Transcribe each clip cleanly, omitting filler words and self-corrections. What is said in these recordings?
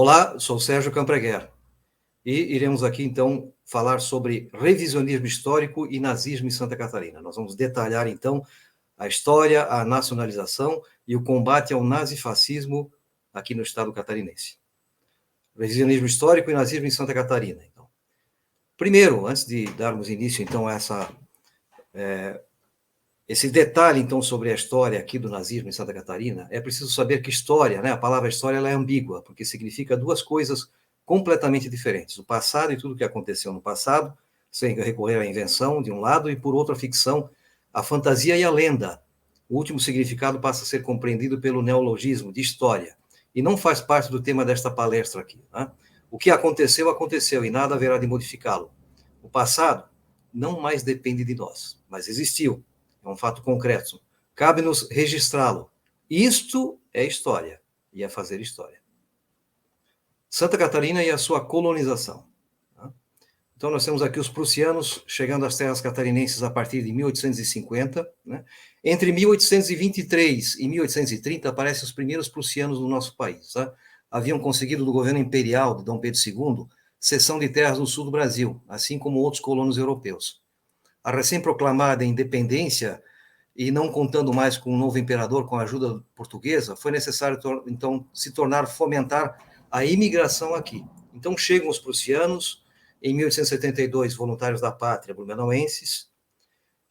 Olá, sou Sérgio Campreguer e iremos aqui, então, falar sobre revisionismo histórico e nazismo em Santa Catarina. Nós vamos detalhar, então, a história, a nacionalização e o combate ao nazifascismo aqui no estado catarinense. Revisionismo histórico e nazismo em Santa Catarina. Então, primeiro, antes de darmos início, então, a esse detalhe, então, sobre a história aqui do nazismo em Santa Catarina, é preciso saber que história, né, a palavra história, ela é ambígua, porque significa duas coisas completamente diferentes. O passado e tudo o que aconteceu no passado, sem recorrer à invenção, de um lado, e, por outro, a ficção, a fantasia e a lenda. O último significado passa a ser compreendido pelo neologismo de história, e não faz parte do tema desta palestra aqui. Né? O que aconteceu, aconteceu, e nada haverá de modificá-lo. O passado não mais depende de nós, mas existiu. É um fato concreto. Cabe-nos registrá-lo. Isto é história, e é fazer história. Santa Catarina e a sua colonização. Então, nós temos aqui os prussianos chegando às terras catarinenses a partir de 1850. Né? Entre 1823 e 1830, aparecem os primeiros prussianos no nosso país. Tá? Haviam conseguido do governo imperial de Dom Pedro II cessão de terras no sul do Brasil, assim como outros colonos europeus. A recém-proclamada independência, e não contando mais com um novo imperador com a ajuda portuguesa, foi necessário, então, fomentar a imigração aqui. Então, chegam os prussianos, em 1872, voluntários da pátria blumenauenses,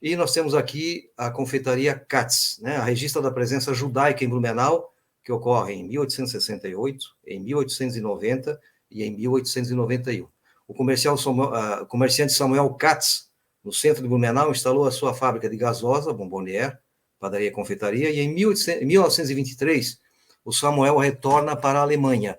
e nós temos aqui a confeitaria Katz, né, a registro da presença judaica em Blumenau, que ocorre em 1868, em 1890 e em 1891. O comerciante Samuel Katz, no centro de Blumenau, instalou a sua fábrica de gasosa, Bombonier, padaria e confeitaria, e em 1923, o Samuel retorna para a Alemanha.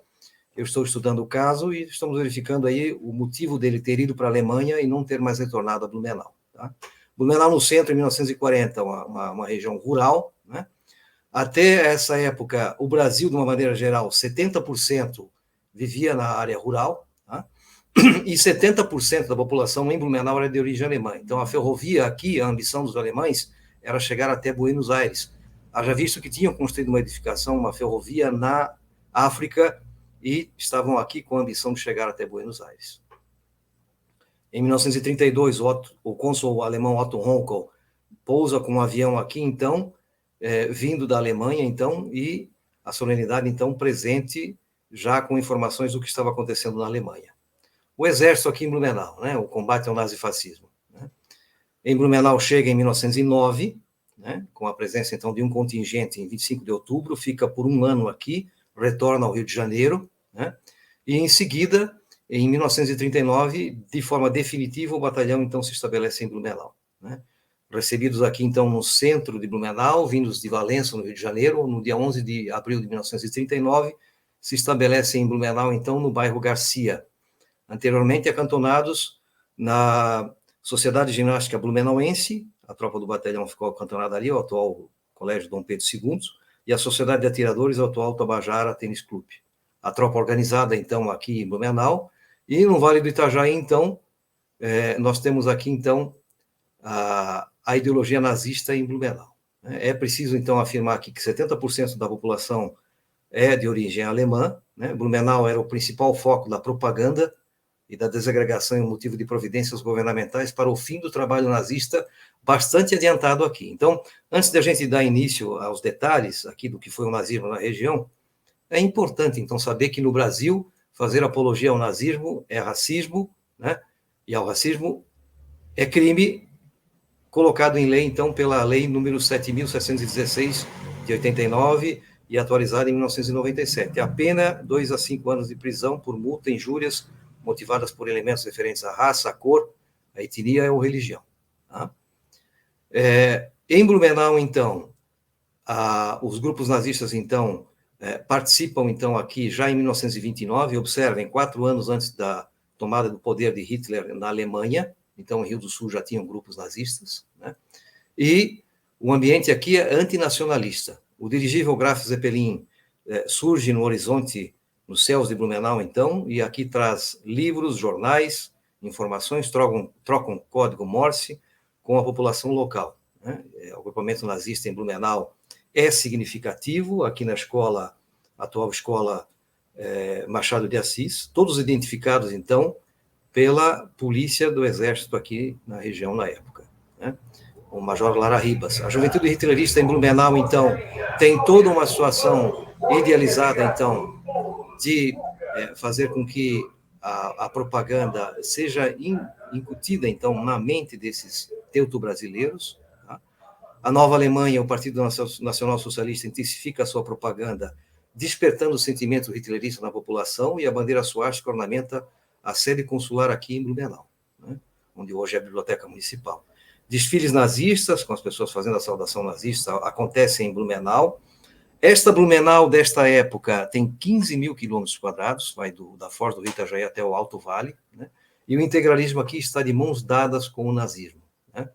Eu estou estudando o caso e estamos verificando aí o motivo dele ter ido para a Alemanha e não ter mais retornado a Blumenau. Tá? Blumenau, no centro, em 1940, uma região rural. Né? Até essa época, o Brasil, de uma maneira geral, 70% vivia na área rural, tá? E 70% da população em Blumenau era de origem alemã. Então, a ferrovia aqui, a ambição dos alemães, era chegar até Buenos Aires. Haja visto que tinham construído uma edificação, uma ferrovia na África, e estavam aqui com a ambição de chegar até Buenos Aires. Em 1932, o cônsul alemão Otto Ronkel pousa com um avião aqui, então, vindo da Alemanha, então, e a solenidade, então, presente, já com informações do que estava acontecendo na Alemanha. O exército aqui em Blumenau, né, o combate ao nazifascismo. Né? Em Blumenau chega em 1909, né, com a presença, então, de um contingente em 25 de outubro, fica por um ano aqui, retorna ao Rio de Janeiro, né? E em seguida, em 1939, de forma definitiva, o batalhão então se estabelece em Blumenau. Né? Recebidos aqui então no centro de Blumenau, vindos de Valença, no Rio de Janeiro, no dia 11 de abril de 1939, se estabelece em Blumenau então no bairro Garcia, anteriormente acantonados na Sociedade Ginástica Blumenauense, a tropa do batalhão ficou acantonada ali, o atual Colégio Dom Pedro II, e a Sociedade de Atiradores, o atual Tabajara Tênis Clube. A tropa organizada, então, aqui em Blumenau, e no Vale do Itajaí, então, nós temos aqui, então, a ideologia nazista em Blumenau. É preciso, então, afirmar aqui que 70% da população é de origem alemã, né? Blumenau era o principal foco da propaganda e da desagregação e o motivo de providências governamentais para o fim do trabalho nazista, bastante adiantado aqui. Então, antes de a gente dar início aos detalhes aqui do que foi o nazismo na região, é importante, então, saber que no Brasil, fazer apologia ao nazismo é racismo, né? E ao racismo é crime colocado em lei, então, pela lei número 7.716, de 89, e atualizada em 1997. A pena, 2 a 5 anos de prisão por multa, injúrias, motivadas por elementos referentes à raça, à cor, à etnia ou religião. Tá? Em Blumenau, então, os grupos nazistas, então, participam, então, aqui já em 1929, observem, 4 anos antes da tomada do poder de Hitler na Alemanha, então, em Rio do Sul já tinham grupos nazistas, né? E o ambiente aqui é antinacionalista. O dirigível Graf Zeppelin surge no horizonte, nos céus de Blumenau, então, e aqui traz livros, jornais, informações, trocam código Morse com a população local. Né? O agrupamento nazista em Blumenau é significativo, aqui na escola, atual escola Machado de Assis, todos identificados, então, pela polícia do exército aqui na região na época, né? O Major Lara Ribas. A juventude hitlerista em Blumenau, então, tem toda uma situação idealizada, então, de fazer com que a propaganda seja incutida, então, na mente desses teuto-brasileiros. Tá? A Nova Alemanha, o Partido Nacional Socialista, intensifica a sua propaganda, despertando o sentimento hitlerista na população, e a bandeira suástica ornamenta a sede consular aqui em Blumenau, né? Onde hoje é a Biblioteca Municipal. Desfiles nazistas, com as pessoas fazendo a saudação nazista, acontecem em Blumenau. Esta Blumenau, desta época, tem 15 mil quilômetros quadrados, vai da Foz do Rio Itajaí até o Alto Vale, né? E o integralismo aqui está de mãos dadas com o nazismo, né?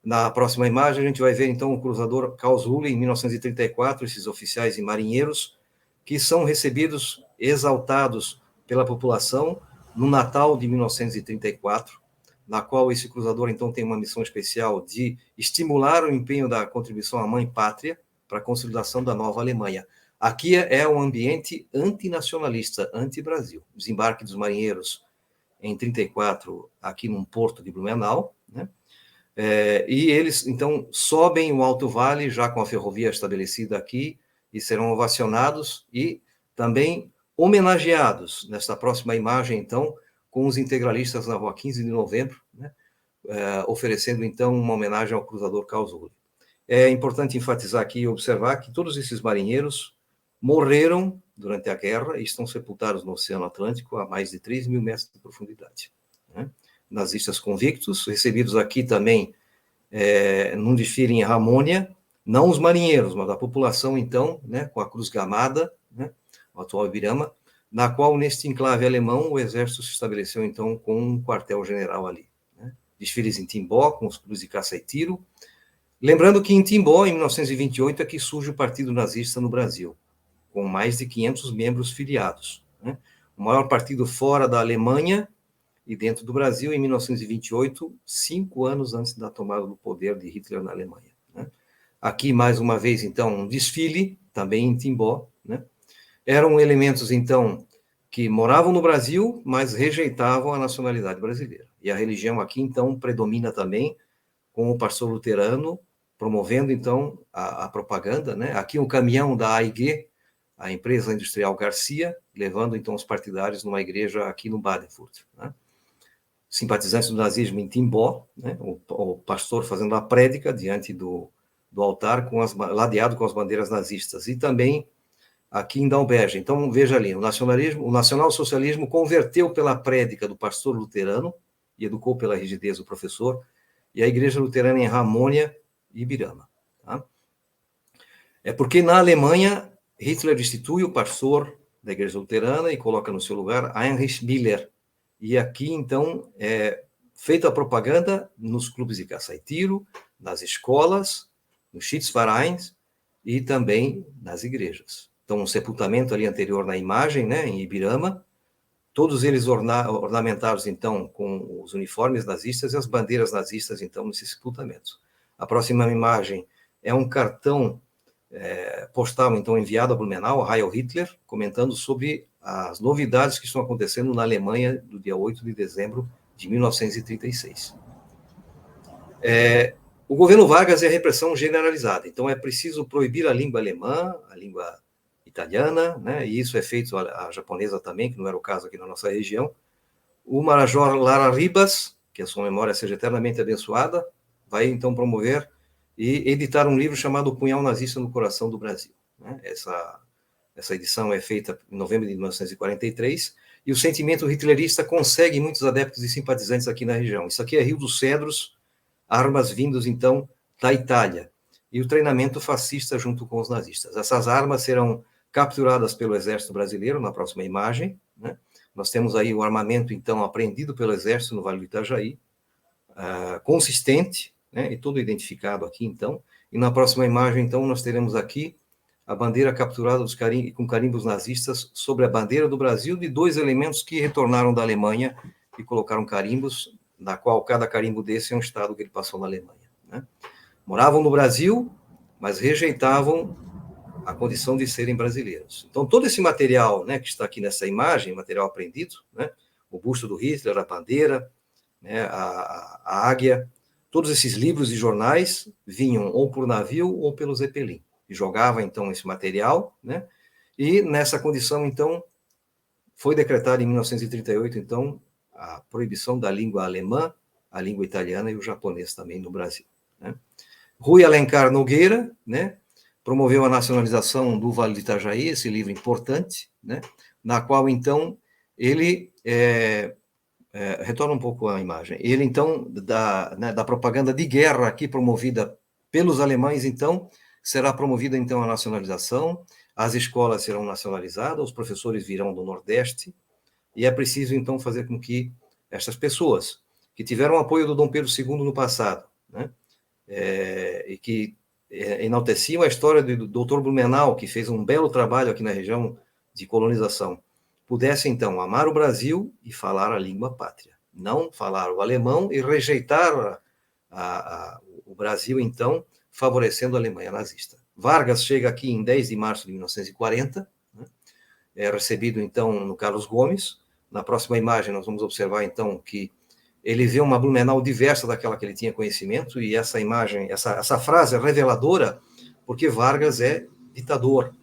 Na próxima imagem, a gente vai ver, então, o cruzador Karlsruhe, em 1934, esses oficiais e marinheiros, que são recebidos, exaltados pela população, no Natal de 1934, na qual esse cruzador, então, tem uma missão especial de estimular o empenho da contribuição à mãe pátria para a consolidação da nova Alemanha. Aqui é um ambiente antinacionalista, anti-Brasil. Desembarque dos marinheiros em 34, aqui num porto de Blumenau, né? E eles, então, sobem o Alto Vale, já com a ferrovia estabelecida aqui, e serão ovacionados e também homenageados, nesta próxima imagem, então, com os integralistas na rua 15 de novembro, né? Oferecendo, então, uma homenagem ao cruzador Karlsruhe. É importante enfatizar aqui e observar que todos esses marinheiros morreram durante a guerra e estão sepultados no Oceano Atlântico a mais de 3 mil metros de profundidade, né? Nazistas convictos, recebidos aqui também num desfile em Ramônia, não os marinheiros, mas a população, então, né, com a Cruz Gamada, né, o atual Ibirama, na qual, neste enclave alemão, o exército se estabeleceu, então, com um quartel-general ali, né? Desfiles em Timbó, com os clubes de caça e tiro. Lembrando que em Timbó, em 1928, é que surge o Partido Nazista no Brasil, com mais de 500 membros filiados, né? O maior partido fora da Alemanha e dentro do Brasil, em 1928, 5 anos antes da tomada do poder de Hitler na Alemanha, né? Aqui, mais uma vez, então, um desfile, também em Timbó, né? Eram elementos, então, que moravam no Brasil, mas rejeitavam a nacionalidade brasileira. E a religião aqui, então, predomina também, com o pastor luterano, promovendo, então, a propaganda, né? Aqui um caminhão da AIG, a empresa industrial Garcia, levando, então, os partidários numa igreja aqui no Badenfurt, né? Simpatizantes do nazismo em Timbó, né? O pastor fazendo a prédica diante do altar, ladeado com as bandeiras nazistas. E também aqui em Dalberge. Então, veja ali, o nacionalsocialismo converteu pela prédica do pastor luterano e educou pela rigidez do professor, e a igreja luterana em Ramônia e Ibirama. Tá? É porque na Alemanha, Hitler destitui o pastor da igreja luterana e coloca no seu lugar Heinrich Miller. E aqui, então, é feita a propaganda nos clubes de caça e tiro, nas escolas, nos Schiedsvereins e também nas igrejas. Então, um sepultamento ali anterior na imagem, né, em Ibirama, todos eles ornamentados, então, com os uniformes nazistas e as bandeiras nazistas, então, nesses sepultamentos. A próxima imagem é um cartão postal, então, enviado a Blumenau, Heil Hitler, comentando sobre as novidades que estão acontecendo na Alemanha do dia 8 de dezembro de 1936. O governo Vargas é a repressão generalizada, então é preciso proibir a língua alemã, a língua italiana, né, e isso é feito a japonesa também, que não era o caso aqui na nossa região. O Major Lara Ribas, que a sua memória seja eternamente abençoada, vai então promover e editar um livro chamado O Punhal Nazista no Coração do Brasil, né? Essa edição é feita em novembro de 1943, e o sentimento hitlerista consegue muitos adeptos e simpatizantes aqui na região. Isso aqui é Rio dos Cedros, armas vindos, então, da Itália, e o treinamento fascista junto com os nazistas. Essas armas serão capturadas pelo Exército Brasileiro, na próxima imagem, né? Nós temos aí o armamento, então, apreendido pelo Exército no Vale do Itajaí, consistente, né? E todo identificado aqui, então. E na próxima imagem, então, nós teremos aqui a bandeira capturada com carimbos nazistas sobre a bandeira do Brasil de 2 elementos que retornaram da Alemanha e colocaram carimbos, na qual cada carimbo desse é um estado que ele passou na Alemanha, né? Moravam no Brasil, mas rejeitavam a condição de serem brasileiros. Então, todo esse material, né, que está aqui nessa imagem, material apreendido, né, o busto do Hitler, a bandeira, né, a águia, todos esses livros e jornais vinham ou por navio ou pelo Zeppelin. E jogava, então, esse material, né, e nessa condição, então, foi decretada em 1938, então, a proibição da língua alemã, a língua italiana e o japonês também no Brasil, né. Rui Alencar Nogueira, né, promoveu a nacionalização do Vale do Itajaí, esse livro importante, né, na qual, então, ele retorna um pouco a imagem. Ele, então, da propaganda de guerra aqui promovida pelos alemães, então, será promovida, então, a nacionalização, as escolas serão nacionalizadas, os professores virão do Nordeste, e é preciso, então, fazer com que estas pessoas, que tiveram apoio do Dom Pedro II no passado, né, e que enalteciam a história do Dr. Blumenau, que fez um belo trabalho aqui na região de colonização, pudesse, então, amar o Brasil e falar a língua pátria. Não falar o alemão e rejeitar o Brasil, então, favorecendo a Alemanha nazista. Vargas chega aqui em 10 de março de 1940, né, é recebido, então, no Carlos Gomes. Na próxima imagem, nós vamos observar, então, que ele vê uma Blumenau diversa daquela que ele tinha conhecimento, e essa imagem, essa frase é reveladora, porque Vargas é ditador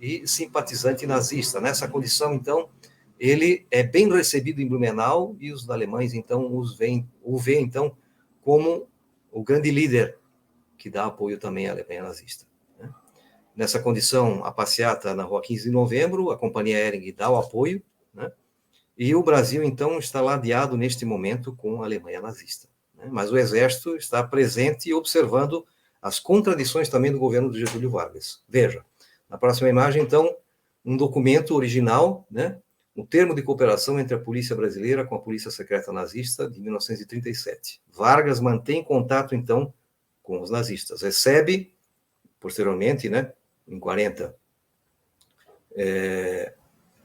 e simpatizante nazista. Nessa condição, então, ele é bem recebido em Blumenau, e os alemães, então, o vê, então, como o grande líder que dá apoio também à Alemanha nazista, né? Nessa condição, a passeata na rua 15 de novembro, a companhia Hering dá o apoio, né? E o Brasil, então, está ladeado neste momento com a Alemanha nazista, né? Mas o Exército está presente e observando as contradições também do governo de Getúlio Vargas. Veja, na próxima imagem, então, um documento original, né? Um termo de cooperação entre a polícia brasileira com a polícia secreta nazista de 1937. Vargas mantém contato, então, com os nazistas. Recebe, posteriormente, né, em 40,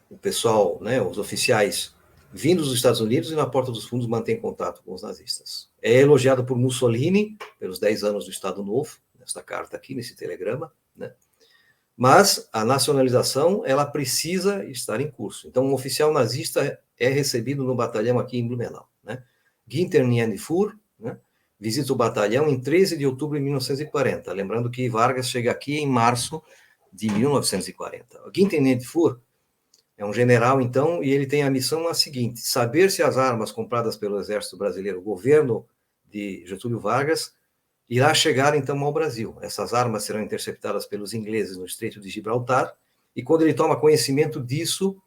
o pessoal, né, os oficiais vindos dos Estados Unidos, e na Porta dos Fundos mantém contato com os nazistas. É elogiado por Mussolini pelos 10 anos do Estado Novo, nesta carta aqui, nesse telegrama, né? Mas a nacionalização, ela precisa estar em curso. Então, um oficial nazista é recebido no batalhão aqui em Blumenau, né? Günther Nienfuhr, né, visita o batalhão em 13 de outubro de 1940, lembrando que Vargas chega aqui em março de 1940. Günther Nienfuhr é um general, então, e ele tem a missão a seguinte: saber se as armas compradas pelo Exército Brasileiro, o governo de Getúlio Vargas, irá chegar, então, ao Brasil. Essas armas serão interceptadas pelos ingleses no Estreito de Gibraltar, e quando ele toma conhecimento disso,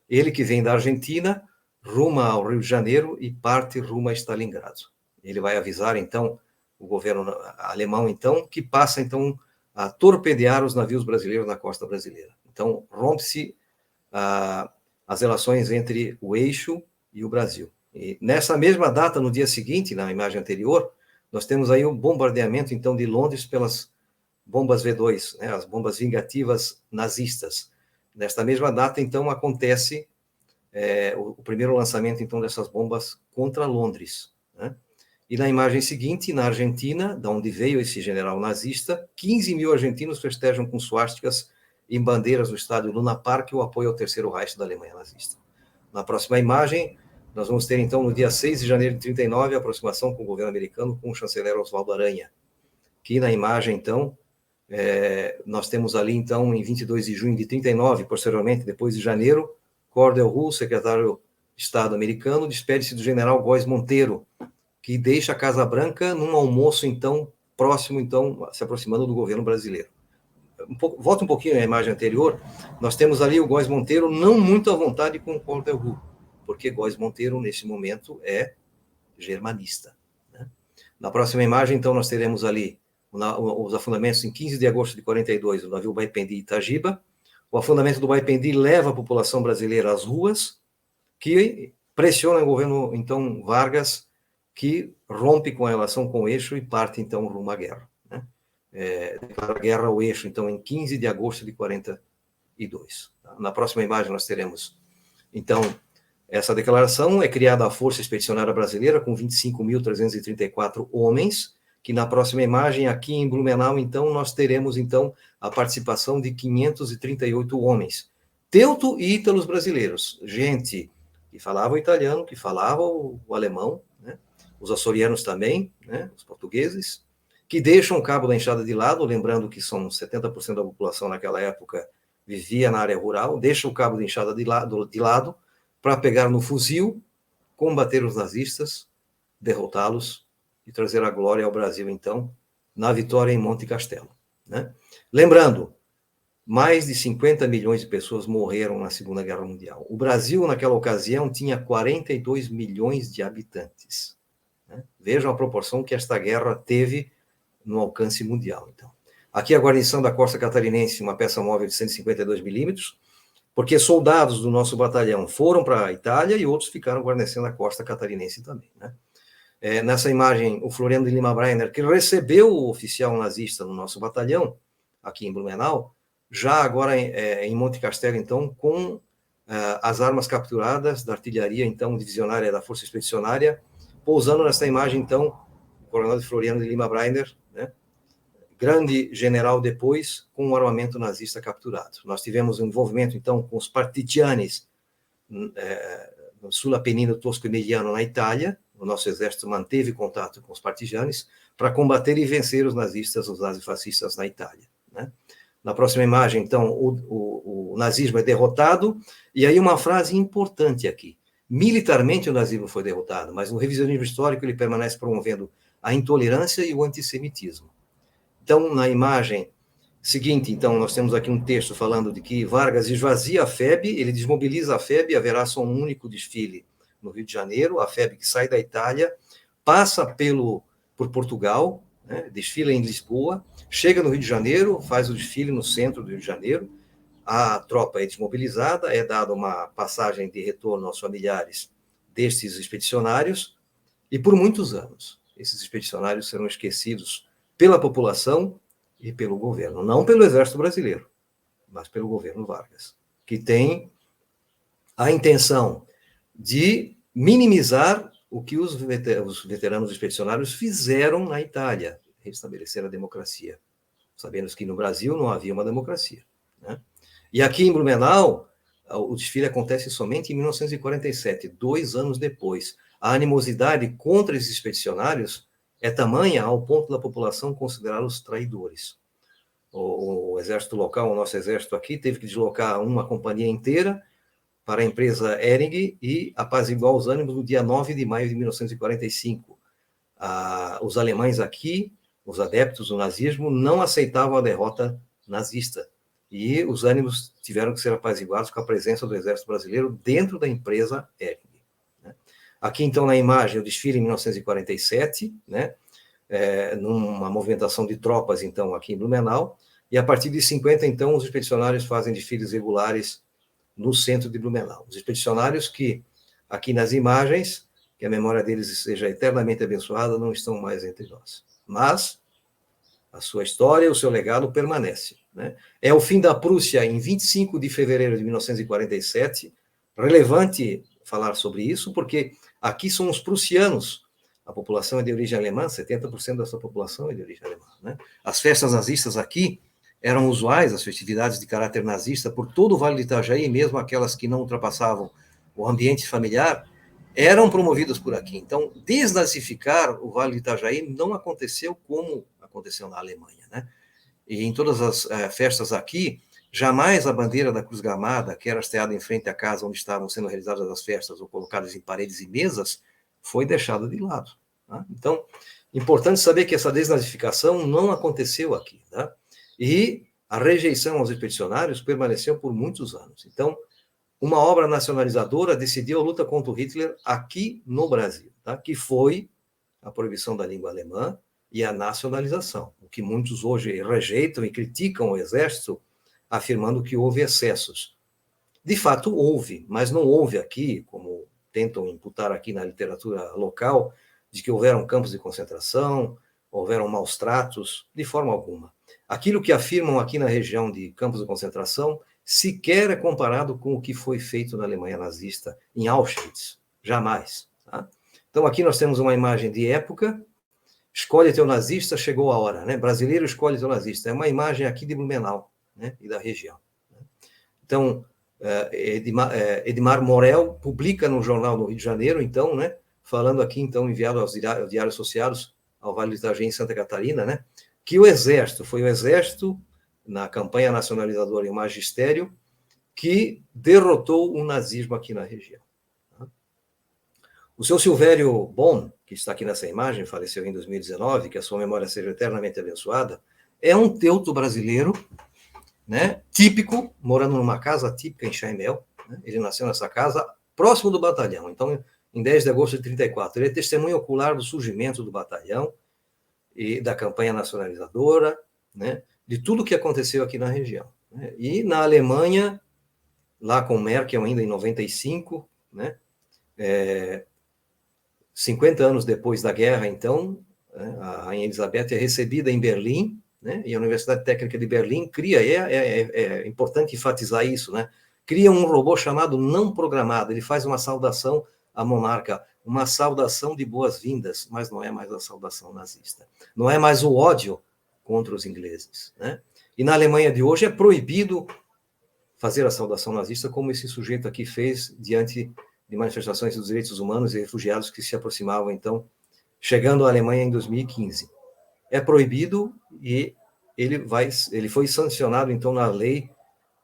ele que vem da Argentina, ruma ao Rio de Janeiro e parte rumo a Stalingrado. Ele vai avisar, então, o governo alemão, então, que passa, então, a torpedear os navios brasileiros na costa brasileira. Então, rompe-se as relações entre o eixo e o Brasil. E nessa mesma data, no dia seguinte, na imagem anterior, nós temos aí o bombardeamento, então, de Londres pelas bombas V2, né, as bombas vingativas nazistas. Nesta mesma data, então, acontece o primeiro lançamento, então, dessas bombas contra Londres, né? E na imagem seguinte, na Argentina, da onde veio esse general nazista, 15 mil argentinos festejam com suásticas em bandeiras do estádio Luna Park o apoio ao Terceiro Reich da Alemanha nazista. Na próxima imagem, nós vamos ter, então, no dia 6 de janeiro de 39, a aproximação com o governo americano com o chanceler Oswaldo Aranha. Aqui na imagem, então, nós temos ali, então, em 22 de junho de 39, posteriormente, depois de janeiro, Cordell Hull, secretário de Estado americano, despede-se do general Góes Monteiro, que deixa a Casa Branca num almoço, então, próximo, então, se aproximando do governo brasileiro. Volta um pouquinho à imagem anterior, nós temos ali o Góes Monteiro não muito à vontade com o Cordell Hull, porque Góes Monteiro, nesse momento, é germanista, né? Na próxima imagem, então, nós teremos ali os afundamentos em 15 de agosto de 42, o navio Baipendi e Itagiba. O afundamento do Baipendi leva a população brasileira às ruas, que pressiona o governo, então, Vargas, que rompe com a relação com o eixo e parte, então, rumo à guerra, né? Declara guerra ao eixo, então, em 15 de agosto de 42. Na próxima imagem, nós teremos, então, essa declaração. É criada a Força Expedicionária Brasileira, com 25.334 homens, que na próxima imagem, aqui em Blumenau, então, nós teremos, então, a participação de 538 homens, teuto e ítalos brasileiros, gente que falava o italiano, que falava o alemão, né? Os açorianos também, né? Os portugueses, que deixam o cabo da enxada de lado, lembrando que são 70% da população naquela época vivia na área rural, deixam o cabo da enxada de lado para pegar no fuzil, combater os nazistas, derrotá-los e trazer a glória ao Brasil, então, na vitória em Monte Castelo, né? Lembrando, mais de 50 milhões de pessoas morreram na Segunda Guerra Mundial. O Brasil, naquela ocasião, tinha 42 milhões de habitantes, né? Vejam a proporção que esta guerra teve no alcance mundial, então. Aqui a guarnição da Costa Catarinense, uma peça móvel de 152 milímetros, porque soldados do nosso batalhão foram para a Itália e outros ficaram guarnecendo a Costa Catarinense também, né? Nessa imagem, o Floriano de Lima Breiner, que recebeu o oficial nazista no nosso batalhão, aqui em Blumenau, já agora em Monte Castelo, então, com as armas capturadas da artilharia, então, divisionária da Força Expedicionária, pousando nessa imagem, então, o coronel Floriano de Lima Breiner, né, grande general depois, com o armamento nazista capturado. Nós tivemos um envolvimento, então, com os partigianes no sul Apennino tosco-emiliano, na Itália. O nosso exército manteve contato com os partigianes para combater e vencer os nazistas, os nazifascistas na Itália, né? Na próxima imagem, então, o nazismo é derrotado, e aí uma frase importante aqui. Militarmente o nazismo foi derrotado, mas no revisionismo histórico ele permanece promovendo a intolerância e o antissemitismo. Então, na imagem seguinte, então, nós temos aqui um texto falando de que Vargas esvazia a FEB, ele desmobiliza a FEB, haverá só um único desfile no Rio de Janeiro, a FEB que sai da Itália, passa por Portugal, né, desfila em Lisboa, chega no Rio de Janeiro, faz o desfile no centro do Rio de Janeiro, a tropa é desmobilizada, é dada uma passagem de retorno aos familiares destes expedicionários, e por muitos anos, esses expedicionários serão esquecidos pela população e pelo governo, não pelo Exército Brasileiro, mas pelo governo Vargas, que tem a intenção de minimizar o que os veteranos expedicionários fizeram na Itália, restabelecer a democracia, sabendo que no Brasil não havia uma democracia, né? E aqui em Blumenau, o desfile acontece somente em 1947, 2 anos depois. A animosidade contra esses expedicionários é tamanha ao ponto da população considerá-los traidores. O exército local, o nosso exército aqui, teve que deslocar uma companhia inteira para a empresa Hering e apaziguar os ânimos no dia 9 de maio de 1945. Os alemães aqui, os adeptos do nazismo, não aceitavam a derrota nazista. E os ânimos tiveram que ser apaziguados com a presença do exército brasileiro dentro da empresa Hering, né? Aqui, então, na imagem, o desfile em 1947, né? Numa movimentação de tropas, então, aqui em Blumenau, e a partir de 50, então, os expedicionários fazem desfiles regulares no centro de Blumenau. Os expedicionários que, aqui nas imagens, que a memória deles seja eternamente abençoada, não estão mais entre nós. Mas a sua história, o seu legado permanece, né? É o fim da Prússia em 25 de fevereiro de 1947, relevante falar sobre isso, porque aqui são os prussianos, a população é de origem alemã, 70% dessa população é de origem alemã, né? As festas nazistas aqui eram usuais, as festividades de caráter nazista, por todo o Vale do Itajaí, mesmo aquelas que não ultrapassavam o ambiente familiar, eram promovidas por aqui. Então, desnazificar o Vale do Itajaí não aconteceu como aconteceu na Alemanha, né? E em todas as festas aqui, jamais a bandeira da Cruz Gamada, que era hasteada em frente à casa onde estavam sendo realizadas as festas, ou colocadas em paredes e mesas, foi deixada de lado, tá? Então, importante saber que essa desnazificação não aconteceu aqui, tá? E a rejeição aos expedicionários permaneceu por muitos anos. Então, uma obra nacionalizadora decidiu a luta contra o Hitler aqui no Brasil, tá? Que foi a proibição da língua alemã e a nacionalização, o que muitos hoje rejeitam e criticam o exército, afirmando que houve excessos. De fato, houve, mas não houve aqui, como tentam imputar aqui na literatura local, de que houveram campos de concentração, houveram maus tratos, de forma alguma. Aquilo que afirmam aqui na região de campos de concentração sequer é comparado com o que foi feito na Alemanha nazista, em Auschwitz. Jamais, tá? Então, aqui nós temos uma imagem de época, escolhe teu nazista, chegou a hora, né? Brasileiro escolhe teu nazista. É uma imagem aqui de Blumenau, né? E da região. Então, Edmar Morel publica no Jornal do Rio de Janeiro, então, né? Falando aqui, então, enviado aos diários associados ao Vale do Itajaí, em Santa Catarina, né? Que foi o Exército, na campanha nacionalizadora e o Magistério, que derrotou o nazismo aqui na região. O seu Silvério Bon, que está aqui nessa imagem, faleceu em 2019, que a sua memória seja eternamente abençoada, é um teuto brasileiro, né, típico, morando numa casa típica em Chaimel. Né? Ele nasceu nessa casa, próximo do batalhão. Então, em 10 de agosto de 34, ele é testemunha ocular do surgimento do batalhão e da campanha nacionalizadora, né, de tudo que aconteceu aqui na região. Né? E na Alemanha, lá com Merkel, ainda em 95, né, 50 anos depois da guerra, então, a Rainha Elizabeth é recebida em Berlim, né, e a Universidade Técnica de Berlim cria, é importante enfatizar isso, né, cria um robô chamado não programado, ele faz uma saudação à monarca, uma saudação de boas-vindas, mas não é mais a saudação nazista, não é mais o ódio contra os ingleses, né? E na Alemanha de hoje é proibido fazer a saudação nazista, como esse sujeito aqui fez diante de manifestações dos direitos humanos e refugiados que se aproximavam, então, chegando à Alemanha em 2015. É proibido e ele foi sancionado, então, na lei,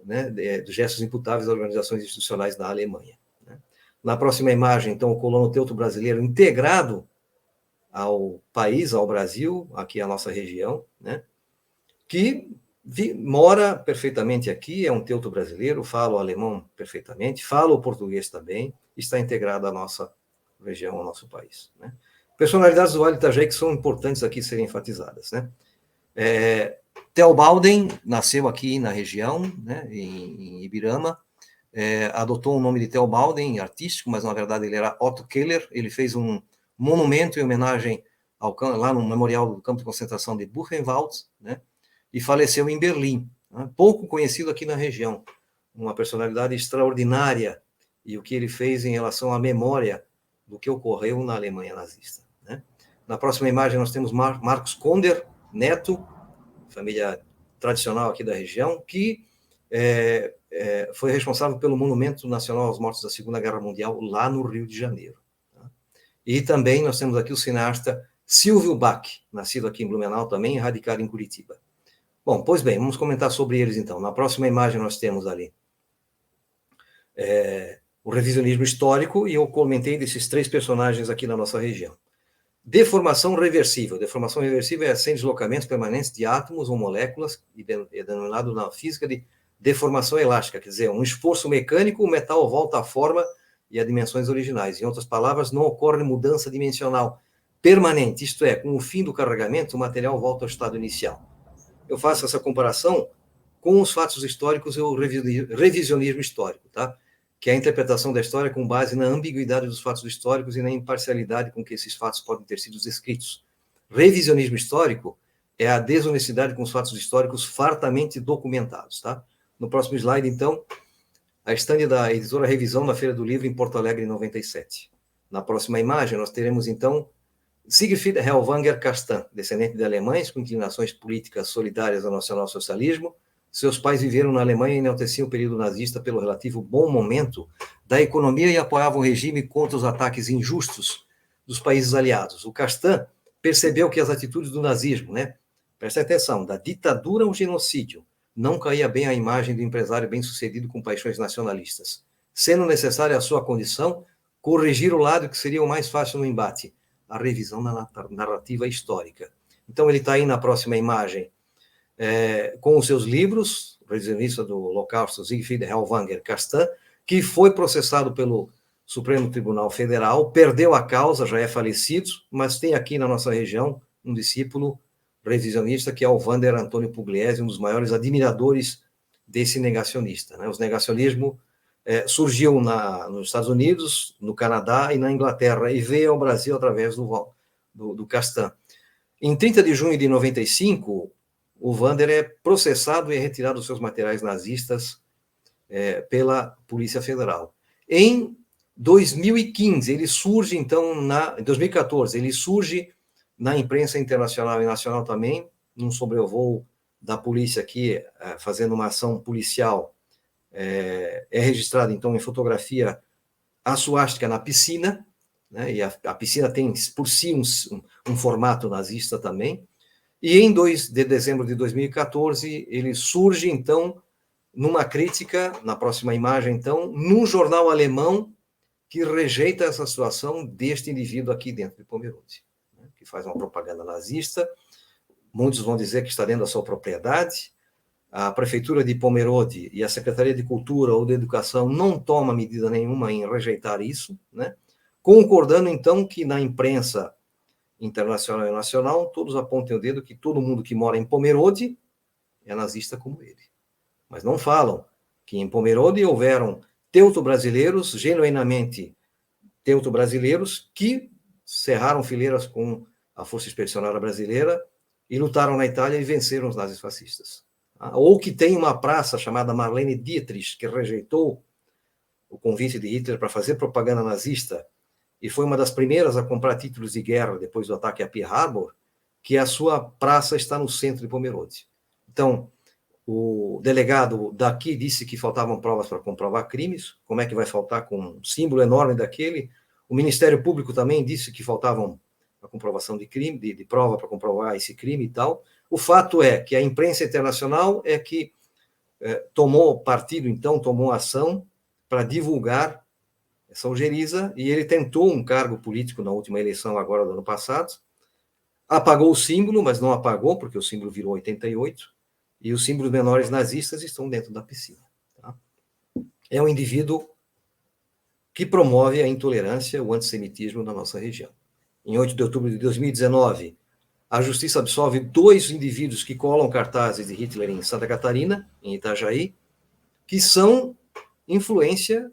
né, dos gestos imputáveis às organizações institucionais da Alemanha. Né? Na próxima imagem, então, o colono teuto brasileiro integrado ao país, ao Brasil, aqui a nossa região, né, que mora perfeitamente aqui, é um teuto brasileiro, fala o alemão perfeitamente, fala o português também, está integrado à nossa região, ao nosso país. Né? Personalidades do Vale do Itajaí que são importantes aqui serem enfatizadas. Né? Theobalden nasceu aqui na região, né, em Ibirama, adotou o nome de Theobalden, artístico, mas na verdade ele era Otto Keller, ele fez um monumento em homenagem lá no memorial do campo de concentração de Buchenwald, né, e faleceu em Berlim, né, pouco conhecido aqui na região, uma personalidade extraordinária, e o que ele fez em relação à memória do que ocorreu na Alemanha nazista. Né. Na próxima imagem nós temos Marcos Konder, neto, família tradicional aqui da região, que foi responsável pelo Monumento Nacional aos Mortos da Segunda Guerra Mundial, lá no Rio de Janeiro. Tá? E também nós temos aqui o cineasta Silvio Bach, nascido aqui em Blumenau também, radicado em Curitiba. Bom, pois bem, vamos comentar sobre eles então. Na próxima imagem nós temos ali o revisionismo histórico, e eu comentei desses 3 personagens aqui na nossa região. Deformação reversível. Deformação reversível é sem deslocamentos permanentes de átomos ou moléculas, e é denominado na física de deformação elástica, quer dizer, um esforço mecânico, o metal volta à forma e a dimensões originais. Em outras palavras, não ocorre mudança dimensional permanente, isto é, com o fim do carregamento, o material volta ao estado inicial. Eu faço essa comparação com os fatos históricos e o revisionismo histórico, tá? Que é a interpretação da história com base na ambiguidade dos fatos históricos e na imparcialidade com que esses fatos podem ter sido descritos. Revisionismo histórico é a desonestidade com os fatos históricos fartamente documentados, tá? No próximo slide, então, a estande da editora Revisão na Feira do Livro em Porto Alegre, em 97. Na próxima imagem, nós teremos, então, Siegfried Hellwanger Castan, descendente de alemães com inclinações políticas solidárias ao nacionalsocialismo. Seus pais viveram na Alemanha e enalteciam o período nazista pelo relativo bom momento da economia e apoiavam o regime contra os ataques injustos dos países aliados. O Castan percebeu que as atitudes do nazismo, né, presta atenção, da ditadura ao genocídio, não caía bem a imagem do empresário bem-sucedido com paixões nacionalistas, sendo necessária a sua condição corrigir o lado que seria o mais fácil no embate, a revisão da narrativa histórica. Então ele está aí na próxima imagem, com os seus livros, o revisionista do Holocausto, Siegfried Hellwanger Castan, que foi processado pelo Supremo Tribunal Federal, perdeu a causa, já é falecido, mas tem aqui na nossa região um discípulo revisionista, que é o Wander Antônio Pugliese, um dos maiores admiradores desse negacionista. Né? O negacionismo surgiu nos Estados Unidos, no Canadá e na Inglaterra, e veio ao Brasil através do Castan. Em 30 de junho de 95, o Wander é processado e é retirado dos seus materiais nazistas pela Polícia Federal. Em 2015, ele surge, então, em 2014, ele surge na imprensa internacional e nacional também, num sobrevoo da polícia aqui, fazendo uma ação policial, é registrado, então, em fotografia, a suástica na piscina, né, e a piscina tem, por si, um formato nazista também, e em 2 de dezembro de 2014, ele surge, então, numa crítica, na próxima imagem, então, num jornal alemão que rejeita essa situação deste indivíduo aqui dentro de Pomerode, né, que faz uma propaganda nazista. Muitos vão dizer que está dentro da sua propriedade. A Prefeitura de Pomerode e a Secretaria de Cultura ou de Educação não toma medida nenhuma em rejeitar isso, né? Concordando, então, que na imprensa internacional e nacional todos apontem o dedo que todo mundo que mora em Pomerode é nazista como ele. Mas não falam que em Pomerode houveram teuto-brasileiros, genuinamente teuto-brasileiros, que cerraram fileiras com a Força Expedicionária Brasileira e lutaram na Itália e venceram os nazis fascistas. Ou que tem uma praça chamada Marlene Dietrich, que rejeitou o convite de Hitler para fazer propaganda nazista e foi uma das primeiras a comprar títulos de guerra depois do ataque a Pearl Harbor, que a sua praça está no centro de Pomerode. Então, o delegado daqui disse que faltavam provas para comprovar crimes. Como é que vai faltar com um símbolo enorme daquele? O Ministério Público também disse que faltavam a comprovação de crime, de prova para comprovar esse crime e tal. O fato é que a imprensa internacional é que tomou partido, então, tomou ação para divulgar essa ojeriza, e ele tentou um cargo político na última eleição, agora do ano passado, apagou o símbolo, mas não apagou, porque o símbolo virou 88, e os símbolos menores nazistas estão dentro da piscina. Tá? É um indivíduo que promove a intolerância, o antissemitismo na nossa região. Em 8 de outubro de 2019, a justiça absolve 2 indivíduos que colam cartazes de Hitler em Santa Catarina, em Itajaí, que são influência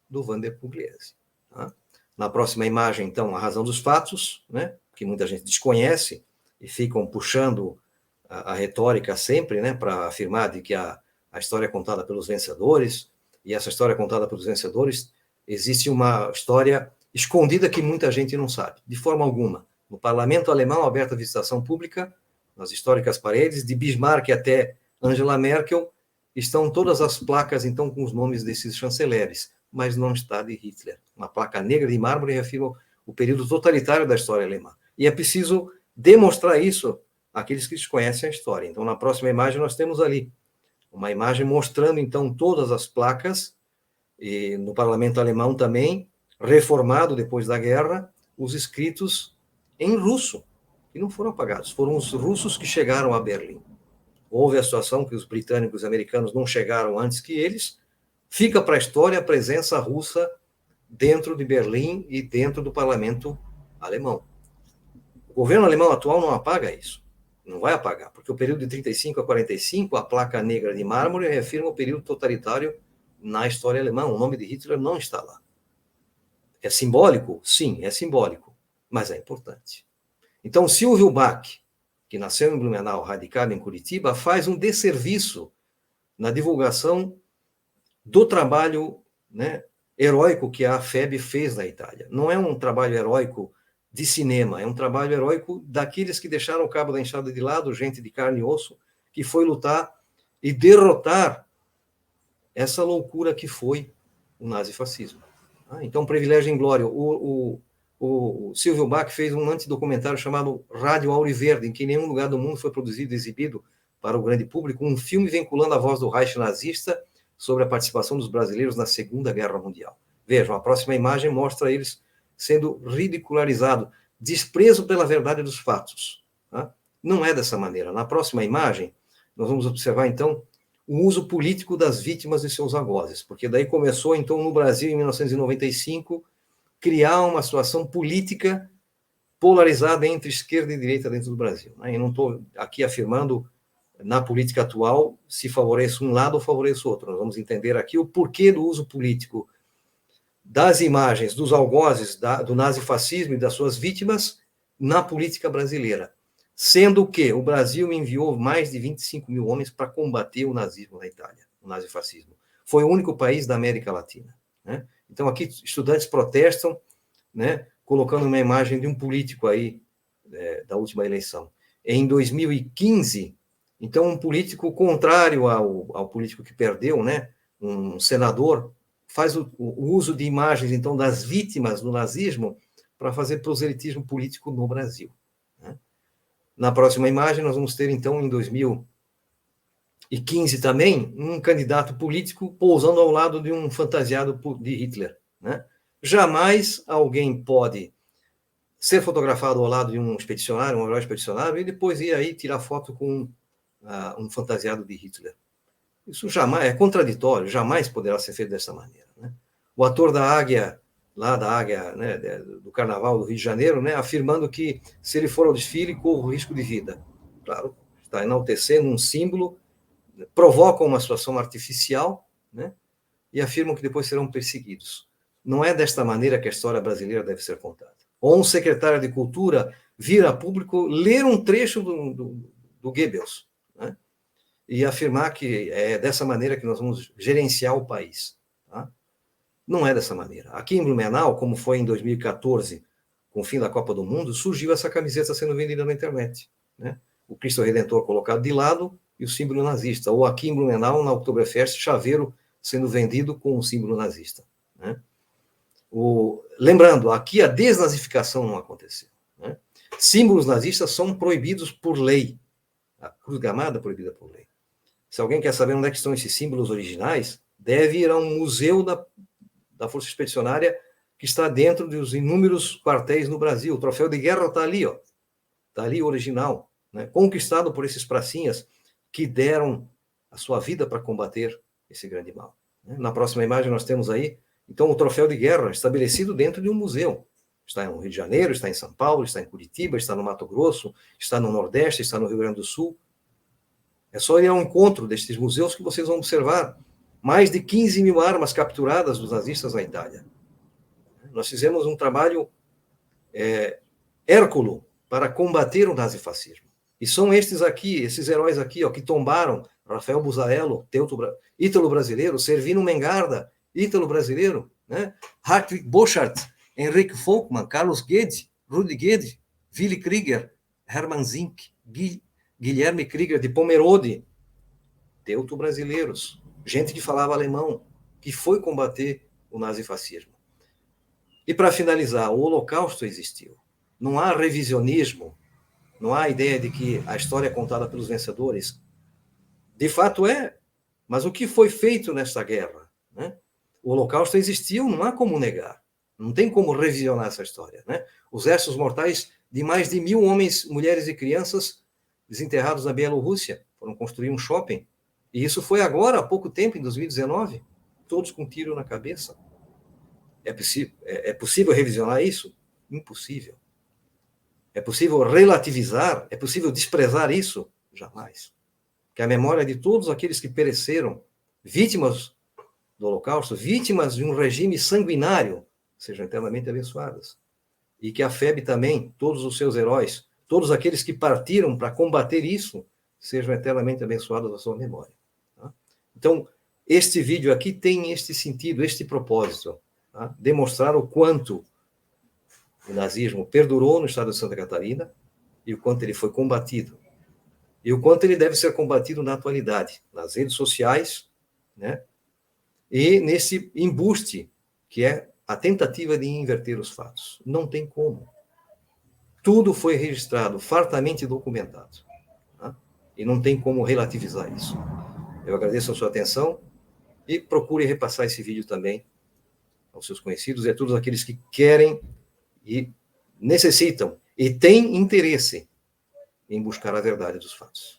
do Vander Pugliese. Tá? Na próxima imagem, então, a razão dos fatos, né, que muita gente desconhece e ficam puxando a retórica sempre, né, para afirmar de que a história é contada pelos vencedores, e essa história contada pelos vencedores, existe uma história escondida que muita gente não sabe, de forma alguma. No parlamento alemão, aberto à visitação pública, nas históricas paredes, de Bismarck até Angela Merkel, estão todas as placas, então, com os nomes desses chanceleres, mas não está de Hitler. Uma placa negra de mármore reafirma o período totalitário da história alemã. E é preciso demonstrar isso àqueles que desconhecem a história. Então, na próxima imagem, nós temos ali uma imagem mostrando, então, todas as placas, e no parlamento alemão também, reformado depois da guerra, os escritos em russo, que não foram apagados, foram os russos que chegaram a Berlim. Houve a situação que os britânicos e americanos não chegaram antes que eles, fica para a história a presença russa dentro de Berlim e dentro do parlamento alemão. O governo alemão atual não apaga isso, não vai apagar, porque o período de 35 a 45, a placa negra de mármore reafirma o período totalitário na história alemã, o nome de Hitler não está lá. É simbólico? Sim, é simbólico, mas é importante. Então, Silvio Bach, que nasceu em Blumenau, radicado em Curitiba, faz um desserviço na divulgação do trabalho, né, heróico que a FEB fez na Itália. Não é um trabalho heróico de cinema, é um trabalho heróico daqueles que deixaram o cabo da enxada de lado, gente de carne e osso, que foi lutar e derrotar essa loucura que foi o nazifascismo. Então, privilégio em glória. O Silvio Bach fez um antidocumentário chamado Rádio Auriverde, em que em nenhum lugar do mundo foi produzido e exibido para o grande público um filme vinculando a voz do Reich nazista sobre a participação dos brasileiros na Segunda Guerra Mundial. Vejam, a próxima imagem mostra eles sendo ridicularizados, desprezo pela verdade dos fatos. Tá? Não é dessa maneira. Na próxima imagem, nós vamos observar, então, o uso político das vítimas e seus algozes, porque daí começou, então, no Brasil, em 1995, criar uma situação política polarizada entre esquerda e direita dentro do Brasil. Eu não estou aqui afirmando, na política atual, se favoreço um lado ou favoreço outro. Nós vamos entender aqui o porquê do uso político das imagens, dos algozes do nazifascismo e das suas vítimas na política brasileira. Sendo que o Brasil enviou mais de 25 mil homens para combater o nazismo na Itália, o nazifascismo. Foi o único país da América Latina. Né? Então, aqui, estudantes protestam, né, colocando uma imagem de um político aí da última eleição. Em 2015, então, um político contrário ao político que perdeu, né, um senador, faz o uso de imagens, então, das vítimas do nazismo para fazer proselitismo político no Brasil. Né? Na próxima imagem, nós vamos ter, então, em 2015 também, um candidato político pousando ao lado de um fantasiado de Hitler. Né? Jamais alguém pode ser fotografado ao lado de um expedicionário, um herói expedicionário, e depois ir aí tirar foto com um fantasiado de Hitler. Isso jamais é contraditório, jamais poderá ser feito dessa maneira. Né? O ator da Águia, lá da Águia, né, do Carnaval do Rio de Janeiro, né, afirmando que se ele for ao desfile, corre risco de vida. Claro, está enaltecendo um símbolo, provoca uma situação artificial, né, e afirmam que depois serão perseguidos. Não é desta maneira que a história brasileira deve ser contada. Ou um secretário de Cultura vir a público ler um trecho do Goebbels, né? E afirmar que é dessa maneira que nós vamos gerenciar o país. Tá? Não é dessa maneira. Aqui em Blumenau, como foi em 2014, com o fim da Copa do Mundo, surgiu essa camiseta sendo vendida na internet. Né? O Cristo Redentor colocado de lado e o símbolo nazista. Ou aqui em Blumenau, na Oktoberfest, chaveiro sendo vendido com o símbolo nazista. Né? Lembrando, aqui a desnazificação não aconteceu. Né? Símbolos nazistas são proibidos por lei. A cruz gamada é proibida por lei. Se alguém quer saber onde é que estão esses símbolos originais, deve ir a um museu da Força Expedicionária que está dentro dos inúmeros quartéis no Brasil. O troféu de guerra está ali, ó. Está ali o original, né? Conquistado por esses pracinhas que deram a sua vida para combater esse grande mal. Na próxima imagem nós temos aí então, o troféu de guerra estabelecido dentro de um museu. Está no Rio de Janeiro, está em São Paulo, está em Curitiba, está no Mato Grosso, está no Nordeste, está no Rio Grande do Sul. É só ir ao encontro destes museus que vocês vão observar mais de 15 mil armas capturadas dos nazistas na Itália. Nós fizemos um trabalho hérculo para combater o nazifascismo. E são estes aqui, esses heróis aqui, ó, que tombaram, Rafael Busaello, ítalo-brasileiro, Servino Mengarda, ítalo-brasileiro, né? Hartwig Borchardt, Henrique Volkmann, Carlos Guede, Rudi Guede, Willy Krieger, Hermann Zink, Guilherme Krieger de Pomerode, teuto-brasileiros, gente que falava alemão, que foi combater o nazifascismo. E para finalizar, o Holocausto existiu. Não há revisionismo, não há ideia de que a história é contada pelos vencedores. De fato é, mas o que foi feito nessa guerra, né? O Holocausto existiu, não há como negar. Não tem como revisionar essa história. Né? Os restos mortais de mais de 1.000 homens, mulheres e crianças desenterrados na Bielorrússia. Foram construir um shopping. E isso foi agora, há pouco tempo, em 2019. Todos com tiro na cabeça. É possível revisionar isso? Impossível. É possível relativizar? É possível desprezar isso? Jamais. Que a memória de todos aqueles que pereceram, vítimas do Holocausto, vítimas de um regime sanguinário, sejam eternamente abençoadas. E que a FEB também, todos os seus heróis, todos aqueles que partiram para combater isso, sejam eternamente abençoados na sua memória. Tá? Então, este vídeo aqui tem este sentido, este propósito, tá? Demonstrar o quanto o nazismo perdurou no estado de Santa Catarina e o quanto ele foi combatido. E o quanto ele deve ser combatido na atualidade, nas redes sociais, né? E nesse embuste, que é a tentativa de inverter os fatos. Não tem como. Tudo foi registrado, fartamente documentado. Tá? E não tem como relativizar isso. Eu agradeço a sua atenção e procure repassar esse vídeo também aos seus conhecidos e a todos aqueles que querem e necessitam e têm interesse em buscar a verdade dos fatos.